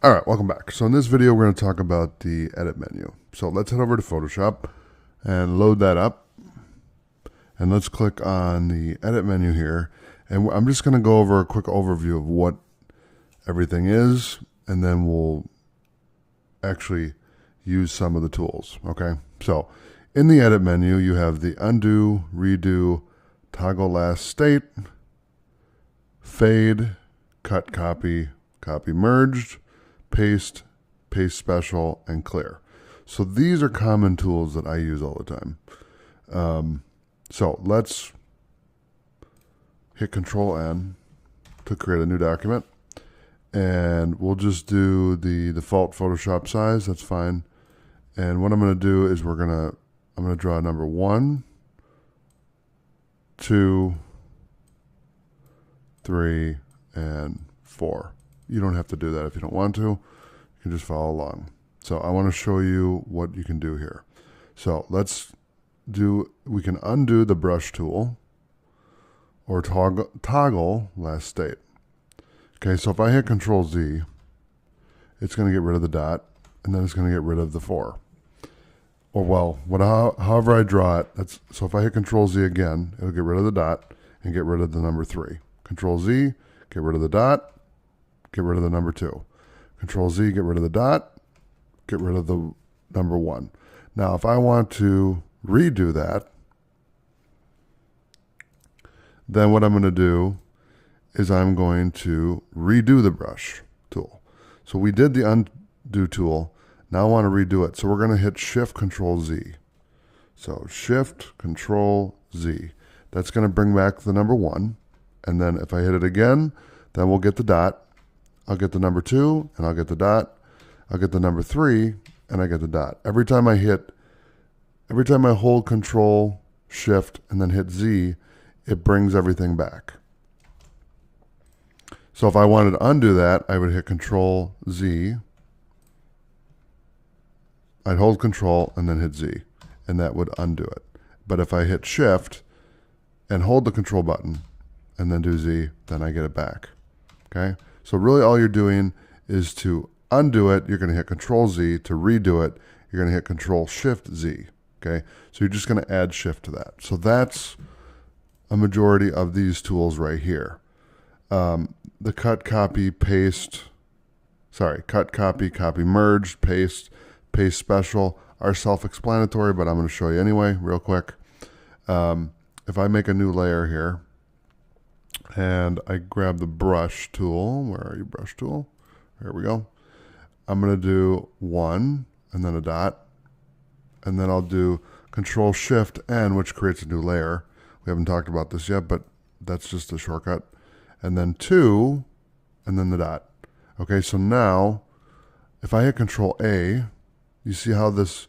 All right, welcome back. So in this video, we're going to talk about the edit menu. So let's head over to Photoshop and load that up. And let's click on the edit menu here. And I'm just going to go over a quick overview of what everything is, and then we'll actually use some of the tools. Okay, so in the edit menu, you have the undo, redo, toggle last state, fade, cut, copy, copy merged, paste, paste special, and clear. So these are common tools that I use all the time. So let's hit Control N to create a new document. And we'll just do the default Photoshop size. That's fine. And what I'm going to do is I'm going to draw number 1, 2, 3, and 4. You don't have to do that if you don't want to. You can just follow along. So I want to show you what you can do here. So we can undo the brush tool or toggle last state. Okay, so if I hit Control Z, it's going to get rid of the dot, and then it's going to get rid of the 4. Or well, however I draw it, so if I hit Control Z again, it'll get rid of the dot and get rid of the number 3. Control Z, get rid of the dot, get rid of the number 2. Control Z, get rid of the dot, get rid of the number 1. Now, if I want to redo that, then what I'm going to do is I'm going to redo the brush tool. So we did the undo tool. Now I want to redo it. So we're going to hit Shift Control Z. So Shift Control Z. That's going to bring back the number 1. And then if I hit it again, then we'll get the dot. I'll get the number 2, and I'll get the dot. I'll get the number 3, and I get the dot. Every time I hold Control, Shift, and then hit Z, it brings everything back. So if I wanted to undo that, I would hit Control Z. I'd hold Control and then hit Z, and that would undo it. But if I hit Shift and hold the Control button and then do Z, then I get it back. Okay? So really all you're doing is to undo it, you're going to hit Control Z. To redo it, you're going to hit Control Shift Z. Okay? So you're just going to add Shift to that. So that's a majority of these tools right here. The cut, copy, copy, merge, paste, paste special are self-explanatory, but I'm going to show you anyway real quick. If I make a new layer here and I grab the brush tool, where are you, brush tool? Here we go. I'm going to do 1 and then a dot, and then I'll do Control Shift N, which creates a new layer. We haven't talked about this yet, but that's just a shortcut. And then 2, and then the dot. Okay, so now, if I hit Control A, you see how this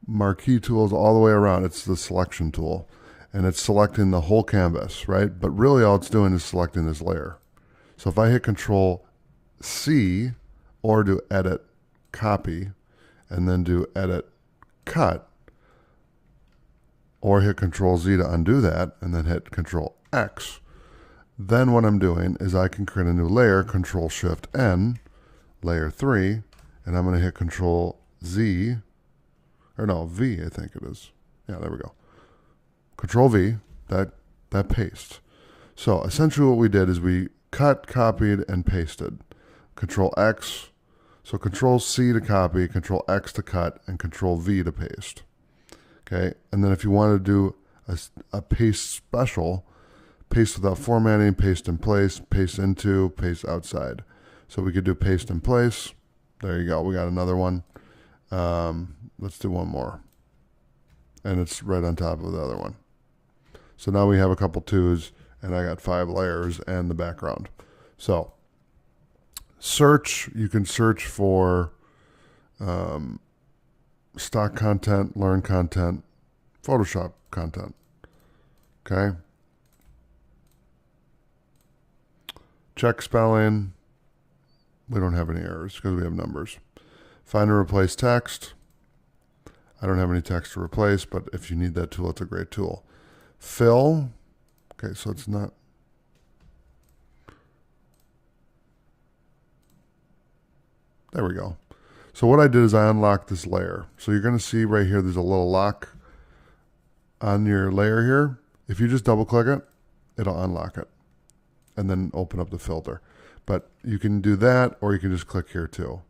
marquee tool is all the way around. It's the selection tool, and it's selecting the whole canvas, right? But really all it's doing is selecting this layer. So if I hit Control C, or do Edit, Copy, and then do Edit, Cut, or hit Control Z to undo that, and then hit Control X, then what I'm doing is I can create a new layer, Control Shift N, layer 3, and I'm going to hit Control Z, or no, V, I think it is. Yeah, there we go. Control V, that paste. So essentially what we did is we cut, copied, and pasted. Control X, so Control C to copy, Control X to cut, and Control V to paste. Okay, and then if you want to do a paste special, paste without formatting, paste in place, paste into, paste outside. So we could do paste in place. There you go. We got another one. Let's do one more. And it's right on top of the other one. So now we have a couple 2s, and I got 5 layers and the background. So search, you can search for stock content, learn content, Photoshop content. Okay. Check spelling. We don't have any errors because we have numbers. Find and replace text. I don't have any text to replace, but if you need that tool, it's a great tool. Fill. Okay, so it's not. There we go. So what I did is I unlocked this layer. So you're going to see right here, there's a little lock on your layer here. If you just double click it, it'll unlock it and then open up the filter. But you can do that, or you can just click here too.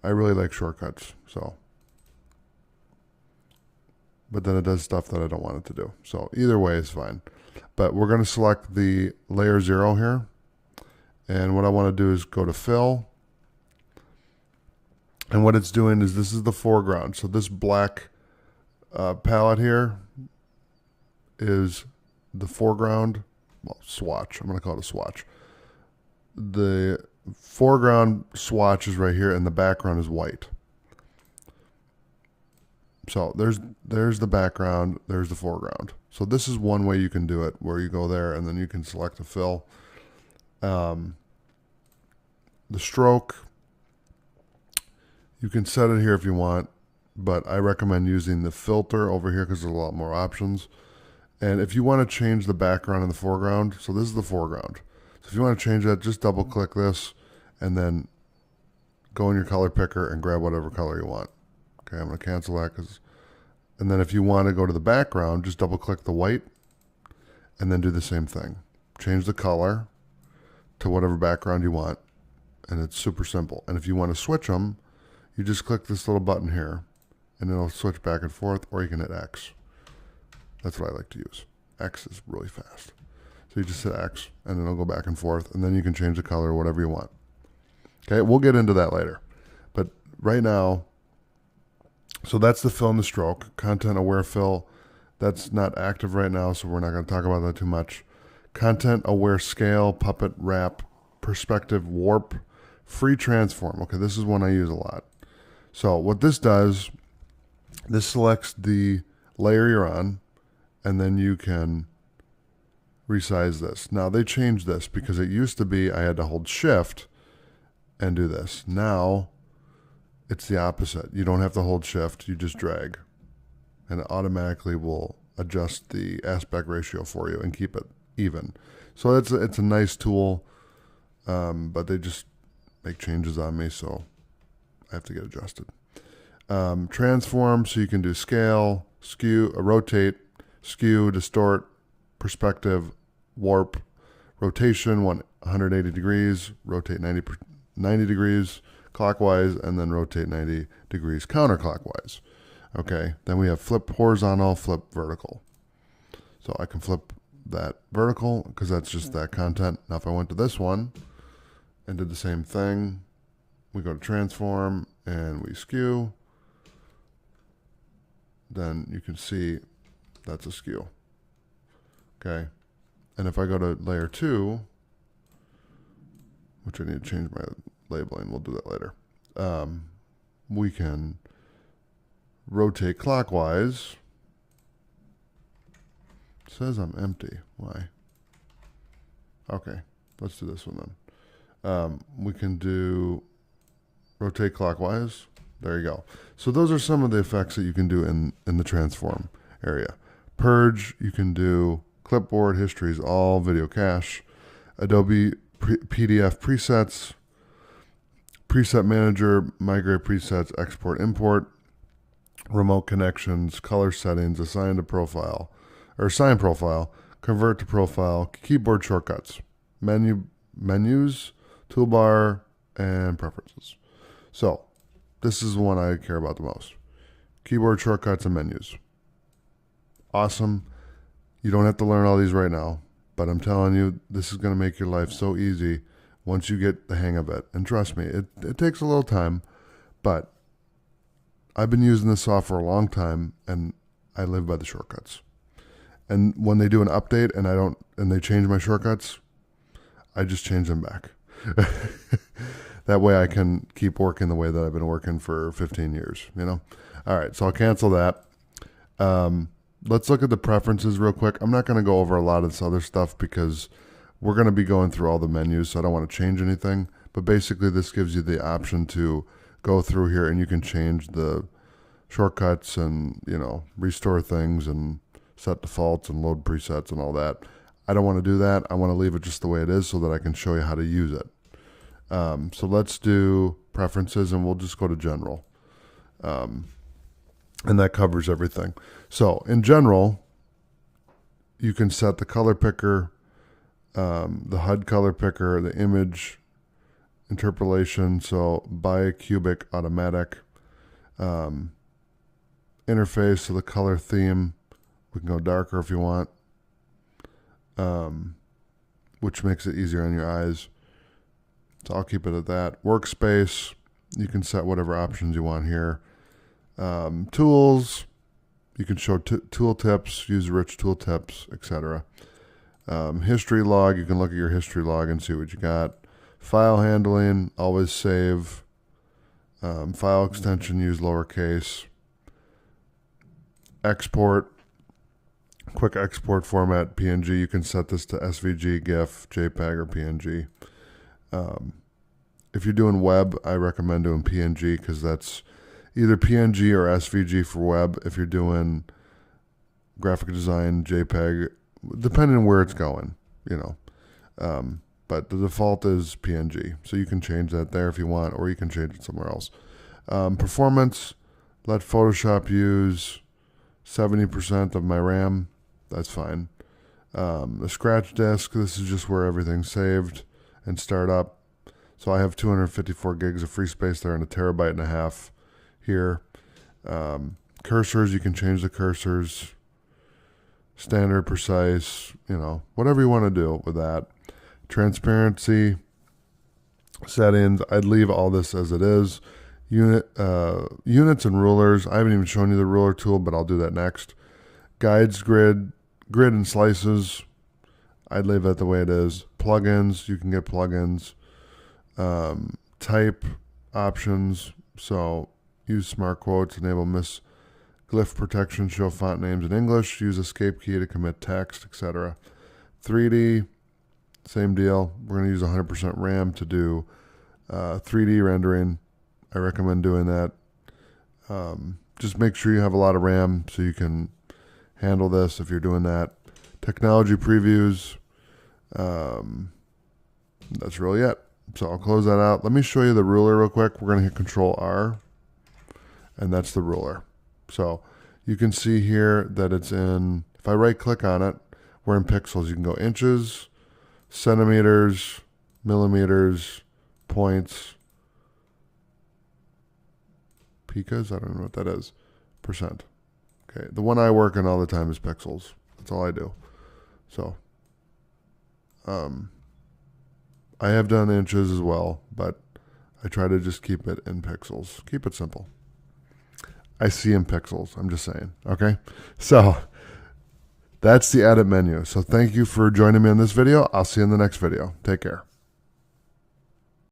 I really like shortcuts, so. But then it does stuff that I don't want it to do. So either way is fine. But we're going to select the layer 0 here. And what I want to do is go to fill. And what it's doing is this is the foreground. So this black palette here is the foreground, well, swatch. I'm going to call it a swatch. The foreground swatch is right here, and the background is white. So there's the background, there's the foreground. So this is one way you can do it, where you go there and then you can select a fill. The stroke, you can set it here if you want, but I recommend using the filter over here because there's a lot more options. And if you want to change the background and the foreground, so this is the foreground. So if you want to change that, just double click this and then go in your color picker and grab whatever color you want. Okay, I'm going to cancel that and then if you want to go to the background, just double click the white and then do the same thing. Change the color to whatever background you want, and it's super simple. And if you want to switch them, you just click this little button here and it'll switch back and forth, or you can hit X. That's what I like to use. X is really fast. So you just hit X and then it'll go back and forth, and then you can change the color whatever you want. Okay, we'll get into that later. But right now, so that's the fill and the stroke. Content aware fill, that's not active right now, so we're not going to talk about that too much. Content aware scale, puppet, wrap, perspective, warp, free transform. Okay, this is one I use a lot. So what this does, this selects the layer you're on, and then you can resize this. Now they changed this because it used to be I had to hold shift and do this. Now it's the opposite. You don't have to hold shift, you just drag, and it automatically will adjust the aspect ratio for you and keep it even. So it's a nice tool, but they just make changes on me, so I have to get adjusted. Transform, so you can do scale, skew, rotate, skew, distort, perspective, warp, rotation 180 degrees, rotate 90 degrees clockwise, and then rotate 90 degrees counterclockwise. Okay, then we have flip horizontal, flip vertical. So I can flip that vertical because that's just that content. Now if I went to this one and did the same thing, we go to transform and we skew, then you can see that's a skew. Okay, and if I go to layer 2, which I need to change my labeling, we'll do that later, we can rotate clockwise. It says I'm empty. Why? Okay, let's do this one then. We can do rotate clockwise. There you go. So those are some of the effects that you can do in the transform area. Purge, you can do clipboard, histories, all, video cache, Adobe PDF presets, preset manager, migrate presets, export, import, remote connections, color settings, assign to profile, or assign profile, convert to profile, keyboard shortcuts, menus, toolbar, and preferences. So this is the one I care about the most. Keyboard shortcuts and menus. Awesome. You don't have to learn all these right now, but I'm telling you, this is going to make your life so easy once you get the hang of it. And trust me, it takes a little time, but I've been using this software a long time, and I live by the shortcuts. And when they do an update and they change my shortcuts, I just change them back. That way I can keep working the way that I've been working for 15 years, you know? All right, so I'll cancel that. Let's look at the preferences real quick. I'm not going to go over a lot of this other stuff because we're going to be going through all the menus, so I don't want to change anything. But basically, this gives you the option to go through here, and you can change the shortcuts and, you know, restore things and set defaults and load presets and all that. I don't want to do that. I want to leave it just the way it is so that I can show you how to use it. So let's do preferences, and we'll just go to general. And that covers everything. So in general, you can set the color picker, the HUD color picker, the image interpolation, so bicubic automatic, interface, so the color theme, we can go darker if you want, which makes it easier on your eyes. So I'll keep it at that. Workspace, you can set whatever options you want here. Tools, you can show tool tips, use rich tool tips, etc. History log, you can look at your history log and see what you got. File handling, always save. File extension, use lowercase. Export, quick export format, PNG. You can set this to SVG, GIF, JPEG, or PNG. If you're doing web, I recommend doing PNG because that's either PNG or SVG for web. If you're doing graphic design, JPEG, depending on where it's going, you know. But the default is PNG. So you can change that there if you want, or you can change it somewhere else. Performance, let Photoshop use 70% of my RAM. That's fine. The scratch disk, this is just where everything's saved and start up. So I have 254 gigs of free space there and 1.5 terabytes here. Cursors, you can change the cursors. Standard, precise, you know, whatever you want to do with that. Transparency, settings, I'd leave all this as it is. Units and rulers, I haven't even shown you the ruler tool, but I'll do that next. Guides, grid and slices, I'd leave that the way it is. Plugins, you can get plugins. Type options, so use smart quotes, enable glyph protection, show font names in English, use escape key to commit text, etc. 3D, same deal. We're going to use 100% RAM to do 3D rendering. I recommend doing that. Just make sure you have a lot of RAM so you can handle this if you're doing that. Technology previews. That's really it. So I'll close that out. Let me show you the ruler real quick. We're going to hit Control R, and that's the ruler. So you can see here that it's in, if I right click on it, we're in pixels. You can go inches, centimeters, millimeters, points, picas, I don't know what that is, percent. Okay, the one I work in all the time is pixels. That's all I do. So I have done inches as well, but I try to just keep it in pixels. Keep it simple. I see in pixels, I'm just saying, okay? So that's the edit menu. So thank you for joining me in this video. I'll see you in the next video. Take care.